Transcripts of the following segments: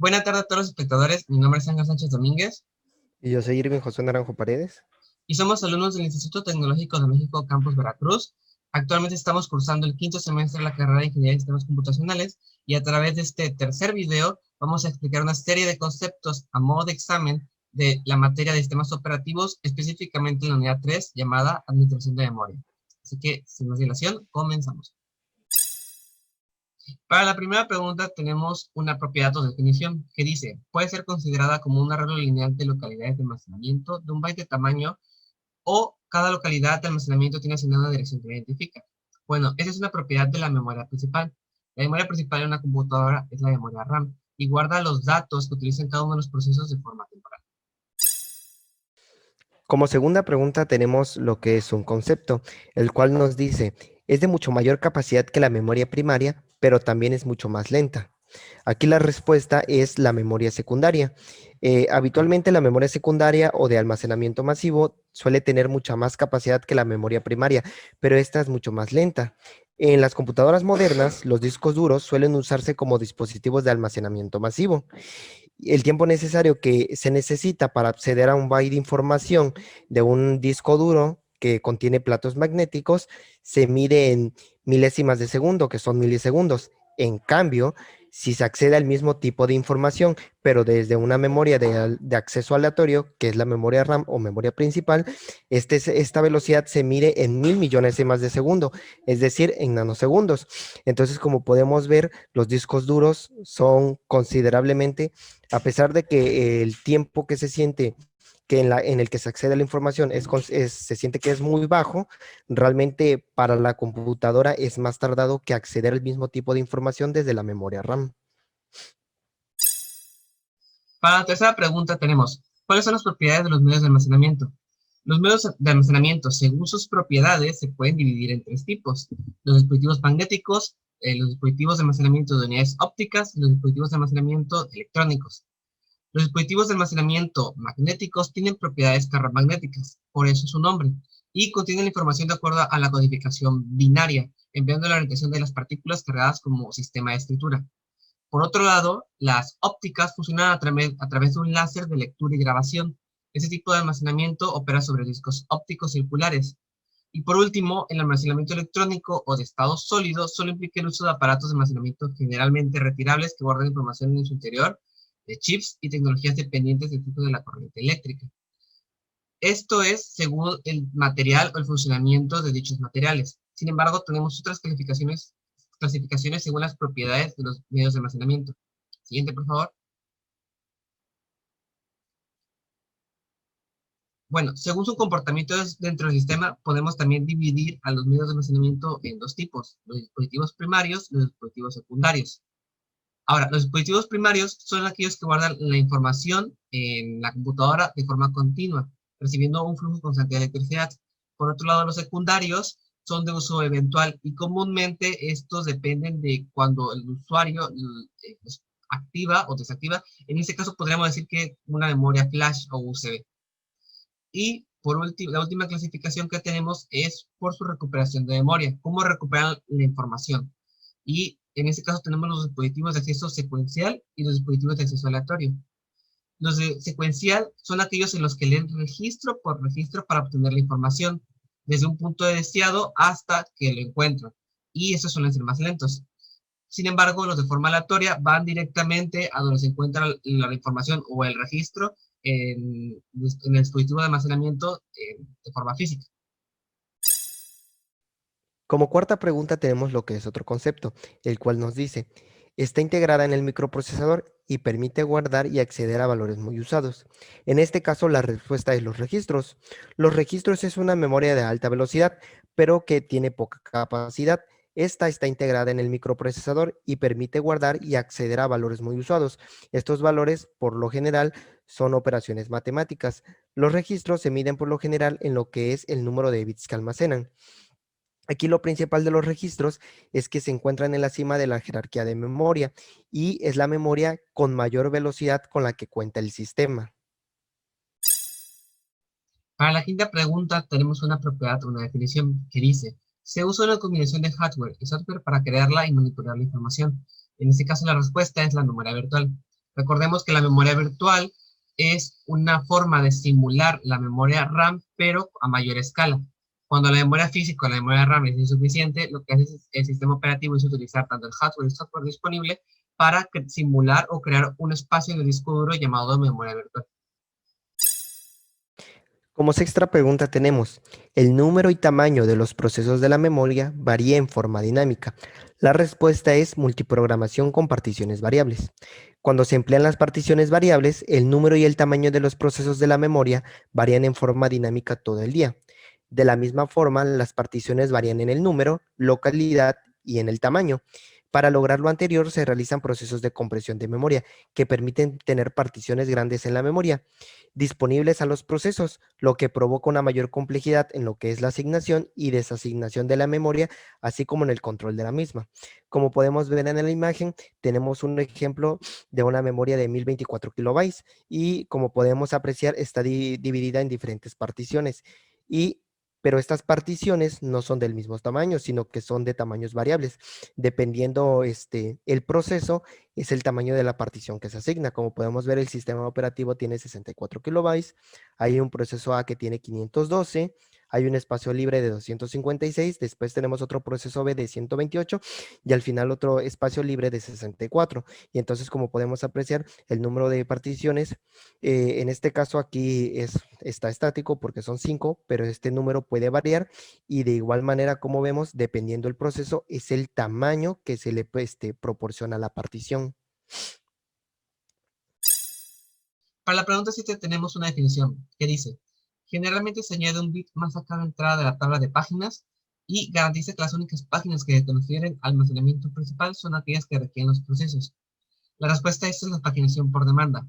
Buenas tardes a todos los espectadores. Mi nombre es Ángel Sánchez Domínguez Y yo soy Irving José Naranjo Paredes. y somos alumnos del Instituto Tecnológico de México Campus Veracruz. Actualmente estamos cursando el quinto semestre de la carrera de Ingeniería de Sistemas Computacionales y a través de este tercer video vamos a explicar una serie de conceptos a modo de examen de la materia de sistemas operativos, específicamente en la unidad 3 llamada Administración de Memoria. Así que, sin más dilación, comenzamos. Para la primera pregunta tenemos una propiedad o definición que dice, puede ser considerada como un arreglo lineal de localidades de almacenamiento de un byte de tamaño o cada localidad de almacenamiento tiene asignada una dirección que la identifica. Bueno, esa es una propiedad de la memoria principal. La memoria principal en una computadora es la memoria RAM y guarda los datos que utilizan cada uno de los procesos de forma temporal. Como segunda pregunta tenemos lo que es un concepto, el cual nos dice, es de mucho mayor capacidad que la memoria primaria, pero también es mucho más lenta. Aquí la respuesta es la memoria secundaria. Habitualmente la memoria secundaria o de almacenamiento masivo suele tener mucha más capacidad que la memoria primaria, pero esta es mucho más lenta. En las computadoras modernas, los discos duros suelen usarse como dispositivos de almacenamiento masivo. El tiempo necesario que se necesita para acceder a un byte de información de un disco duro que contiene platos magnéticos se mide en milésimas de segundo, que son milisegundos. En cambio, si se accede al mismo tipo de información, pero desde una memoria de acceso aleatorio, que es la memoria RAM o memoria principal, esta velocidad se mide en 1000 millonésimas de segundo, es decir, en nanosegundos. Entonces, como podemos ver, los discos duros son considerablemente, a pesar de que el tiempo que se siente en el que se accede a la información se siente que es muy bajo, realmente para la computadora es más tardado que acceder al mismo tipo de información desde la memoria RAM. Para la tercera pregunta tenemos, ¿cuáles son las propiedades de los medios de almacenamiento? Los medios de almacenamiento, según sus propiedades, se pueden dividir en tres tipos. Los dispositivos magnéticos, los dispositivos de almacenamiento de unidades ópticas y los dispositivos de almacenamiento electrónicos. Los dispositivos de almacenamiento magnéticos tienen propiedades ferromagnéticas, por eso su nombre, y contienen la información de acuerdo a la codificación binaria, empleando la orientación de las partículas cargadas como sistema de escritura. Por otro lado, las ópticas funcionan a través de un láser de lectura y grabación. Este tipo de almacenamiento opera sobre discos ópticos circulares. Y por último, el almacenamiento electrónico o de estado sólido solo implica el uso de aparatos de almacenamiento generalmente retirables que guardan información en su interior, de chips y tecnologías dependientes del flujo de la corriente eléctrica. Esto es según el material o el funcionamiento de dichos materiales. Sin embargo, tenemos otras clasificaciones según las propiedades de los medios de almacenamiento. Siguiente, por favor. Bueno, según su comportamiento dentro del sistema, podemos también dividir a los medios de almacenamiento en dos tipos, los dispositivos primarios y los dispositivos secundarios. Ahora, los dispositivos primarios son aquellos que guardan la información en la computadora de forma continua, recibiendo un flujo constante de electricidad. Por otro lado, los secundarios son de uso eventual y comúnmente estos dependen de cuando el usuario pues, activa o desactiva. En este caso podríamos decir que una memoria flash o USB. Y por último, la última clasificación que tenemos es por su recuperación de memoria, cómo recuperan la información. Y en este caso tenemos los dispositivos de acceso secuencial y los dispositivos de acceso aleatorio. Los de secuencial son aquellos en los que leen registro por registro para obtener la información, desde un punto deseado hasta que lo encuentran. Y esos suelen ser más lentos. Sin embargo, los de forma aleatoria van directamente a donde se encuentra la información o el registro en el dispositivo de almacenamiento de forma física. Como cuarta pregunta tenemos lo que es otro concepto, el cual nos dice, está integrada en el microprocesador y permite guardar y acceder a valores muy usados. En este caso la respuesta es los registros. Los registros es una memoria de alta velocidad, pero que tiene poca capacidad. Esta está integrada en el microprocesador y permite guardar y acceder a valores muy usados. Estos valores, por lo general, son operaciones matemáticas. Los registros se miden por lo general en lo que es el número de bits que almacenan. Aquí lo principal de los registros es que se encuentran en la cima de la jerarquía de memoria y es la memoria con mayor velocidad con la que cuenta el sistema. Para la quinta pregunta tenemos una propiedad, una definición que dice, se usa una combinación de hardware y software para crearla y manipular la información. En este caso la respuesta es la memoria virtual. Recordemos que la memoria virtual es una forma de simular la memoria RAM, pero a mayor escala. Cuando la memoria física o la memoria RAM es insuficiente, lo que hace el sistema operativo es utilizar tanto el hardware y el software disponible para simular o crear un espacio en el disco duro llamado memoria virtual. Como sexta pregunta tenemos, ¿el número y tamaño de los procesos de la memoria varía en forma dinámica? La respuesta es multiprogramación con particiones variables. Cuando se emplean las particiones variables, el número y el tamaño de los procesos de la memoria varían en forma dinámica todo el día. De la misma forma, las particiones varían en el número, localidad y en el tamaño. Para lograr lo anterior, se realizan procesos de compresión de memoria que permiten tener particiones grandes en la memoria disponibles a los procesos, lo que provoca una mayor complejidad en lo que es la asignación y desasignación de la memoria, así como en el control de la misma. Como podemos ver en la imagen, tenemos un ejemplo de una memoria de 1024 kilobytes y como podemos apreciar está dividida en diferentes particiones y pero estas particiones no son del mismo tamaño, sino que son de tamaños variables. Dependiendo el proceso, es el tamaño de la partición que se asigna. Como podemos ver, el sistema operativo tiene 64 kilobytes, hay un proceso A que tiene 512, hay un espacio libre de 256, después tenemos otro proceso B de 128 y al final otro espacio libre de 64. Y entonces, como podemos apreciar, el número de particiones, en este caso aquí está estático porque son 5, pero este número puede variar y de igual manera, como vemos, dependiendo del proceso, es el tamaño que se le proporciona a la partición. Para la pregunta 7 tenemos una definición que dice, generalmente se añade un bit más a cada entrada de la tabla de páginas y garantiza que las únicas páginas que transfieren almacenamiento principal son aquellas que requieren los procesos. La respuesta a esto es la paginación por demanda.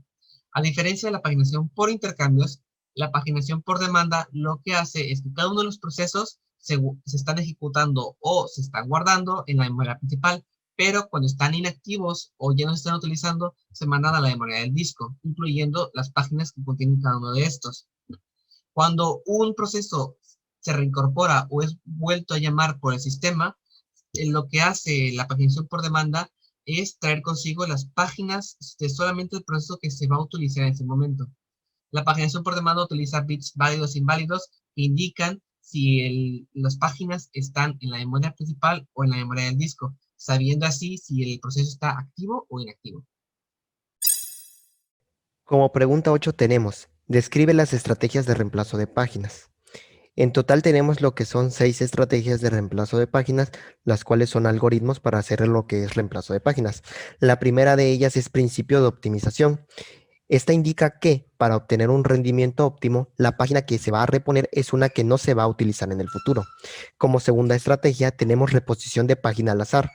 A diferencia de la paginación por intercambios, la paginación por demanda lo que hace es que cada uno de los procesos se están ejecutando o se están guardando en la memoria principal, pero cuando están inactivos o ya no se están utilizando, se mandan a la memoria del disco, incluyendo las páginas que contienen cada uno de estos. Cuando un proceso se reincorpora o es vuelto a llamar por el sistema, lo que hace la paginación por demanda es traer consigo las páginas de solamente el proceso que se va a utilizar en ese momento. La paginación por demanda utiliza bits válidos e inválidos que indican si las páginas están en la memoria principal o en la memoria del disco, sabiendo así si el proceso está activo o inactivo. Como pregunta 8 tenemos, describe las estrategias de reemplazo de páginas. En total tenemos lo que son 6 estrategias de reemplazo de páginas, las cuales son algoritmos para hacer lo que es reemplazo de páginas. La primera de ellas es principio de optimización. Esta indica que para obtener un rendimiento óptimo, la página que se va a reponer es una que no se va a utilizar en el futuro. Como segunda estrategia, tenemos reposición de página al azar.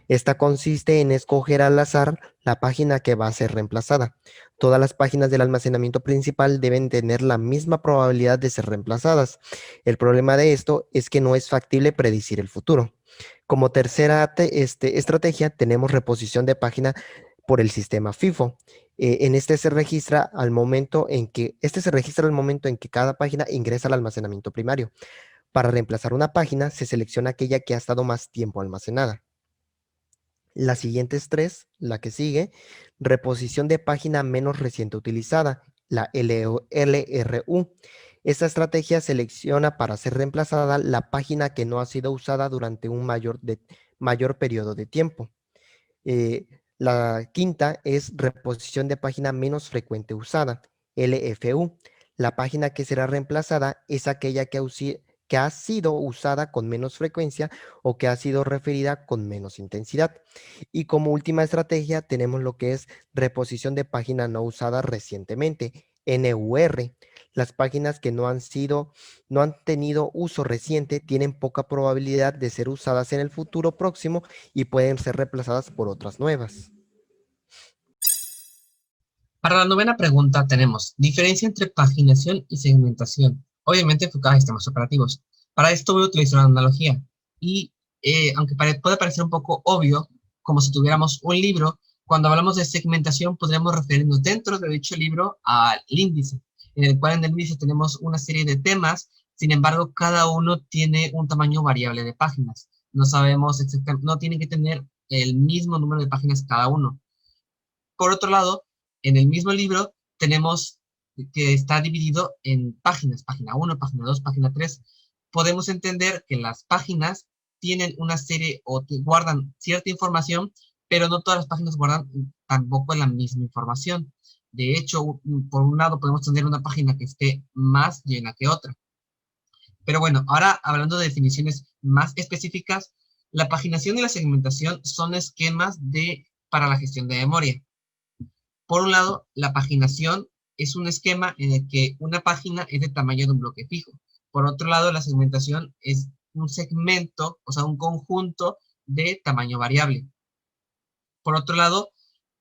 Esta consiste en escoger al azar la página que va a ser reemplazada. Todas las páginas del almacenamiento principal deben tener la misma probabilidad de ser reemplazadas. El problema de esto es que no es factible predecir el futuro. Como tercera estrategia, tenemos reposición de página por el sistema FIFO. En este se registra al momento en que cada página ingresa al almacenamiento primario. Para reemplazar una página, se selecciona aquella que ha estado más tiempo almacenada. Las siguientes tres, la que sigue, reposición de página menos reciente utilizada, la LRU. Esta estrategia selecciona para ser reemplazada la página que no ha sido usada durante un mayor periodo de tiempo. La quinta es reposición de página menos frecuente usada, LFU. La página que será reemplazada es aquella que ha sido usada con menos frecuencia o que ha sido referida con menos intensidad. Y como última estrategia tenemos lo que es reposición de página no usada recientemente, NUR. Las páginas que no han tenido uso reciente tienen poca probabilidad de ser usadas en el futuro próximo y pueden ser reemplazadas por otras nuevas. Para la novena pregunta tenemos diferencia entre paginación y segmentación, obviamente enfocadas a sistemas operativos. Para esto voy a utilizar una analogía y aunque puede parecer un poco obvio, como si tuviéramos un libro, cuando hablamos de segmentación podríamos referirnos dentro de dicho libro al índice, en el cual en el índice tenemos una serie de temas, sin embargo cada uno tiene un tamaño variable de páginas. No sabemos exactamente, no tienen que tener el mismo número de páginas cada uno. Por otro lado, En el mismo libro tenemos que está dividido en páginas, página 1, página 2, página 3. Podemos entender que las páginas tienen una serie o guardan cierta información, pero no todas las páginas guardan tampoco la misma información. De hecho, por un lado podemos tener una página que esté más llena que otra. Pero bueno, ahora hablando de definiciones más específicas, la paginación y la segmentación son esquemas para la gestión de memoria. Por un lado, la paginación es un esquema en el que una página es de tamaño de un bloque fijo. Por otro lado, la segmentación es un segmento, o sea, un conjunto de tamaño variable. Por otro lado,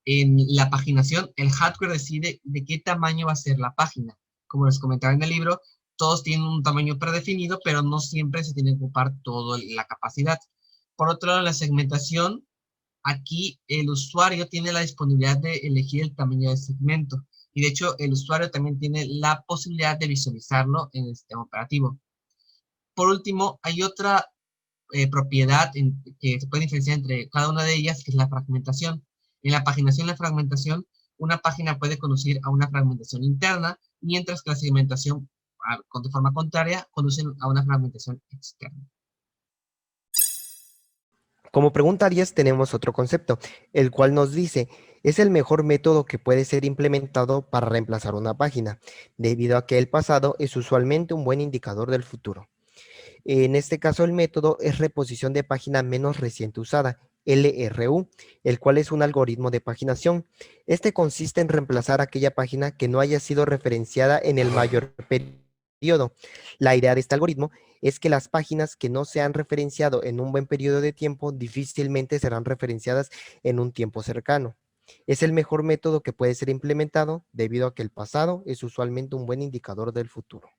en la paginación, el hardware decide de qué tamaño va a ser la página. Como les comentaba en el libro, todos tienen un tamaño predefinido, pero no siempre se tiene que ocupar toda la capacidad. Por otro lado, la segmentación, aquí el usuario tiene la disponibilidad de elegir el tamaño del segmento. Y de hecho, el usuario también tiene la posibilidad de visualizarlo en el sistema operativo. Por último, hay otra propiedad que se puede diferenciar entre cada una de ellas, que es la fragmentación. En la paginación y la fragmentación, una página puede conducir a una fragmentación interna, mientras que la segmentación, de forma contraria, conduce a una fragmentación externa. Como pregunta 10 tenemos otro concepto, el cual nos dice, es el mejor método que puede ser implementado para reemplazar una página, debido a que el pasado es usualmente un buen indicador del futuro. En este caso, el método es reposición de página menos reciente usada, LRU, el cual es un algoritmo de paginación. Este consiste en reemplazar aquella página que no haya sido referenciada en el mayor periodo. La idea de este algoritmo es que las páginas que no se han referenciado en un buen periodo de tiempo difícilmente serán referenciadas en un tiempo cercano. Es el mejor método que puede ser implementado debido a que el pasado es usualmente un buen indicador del futuro.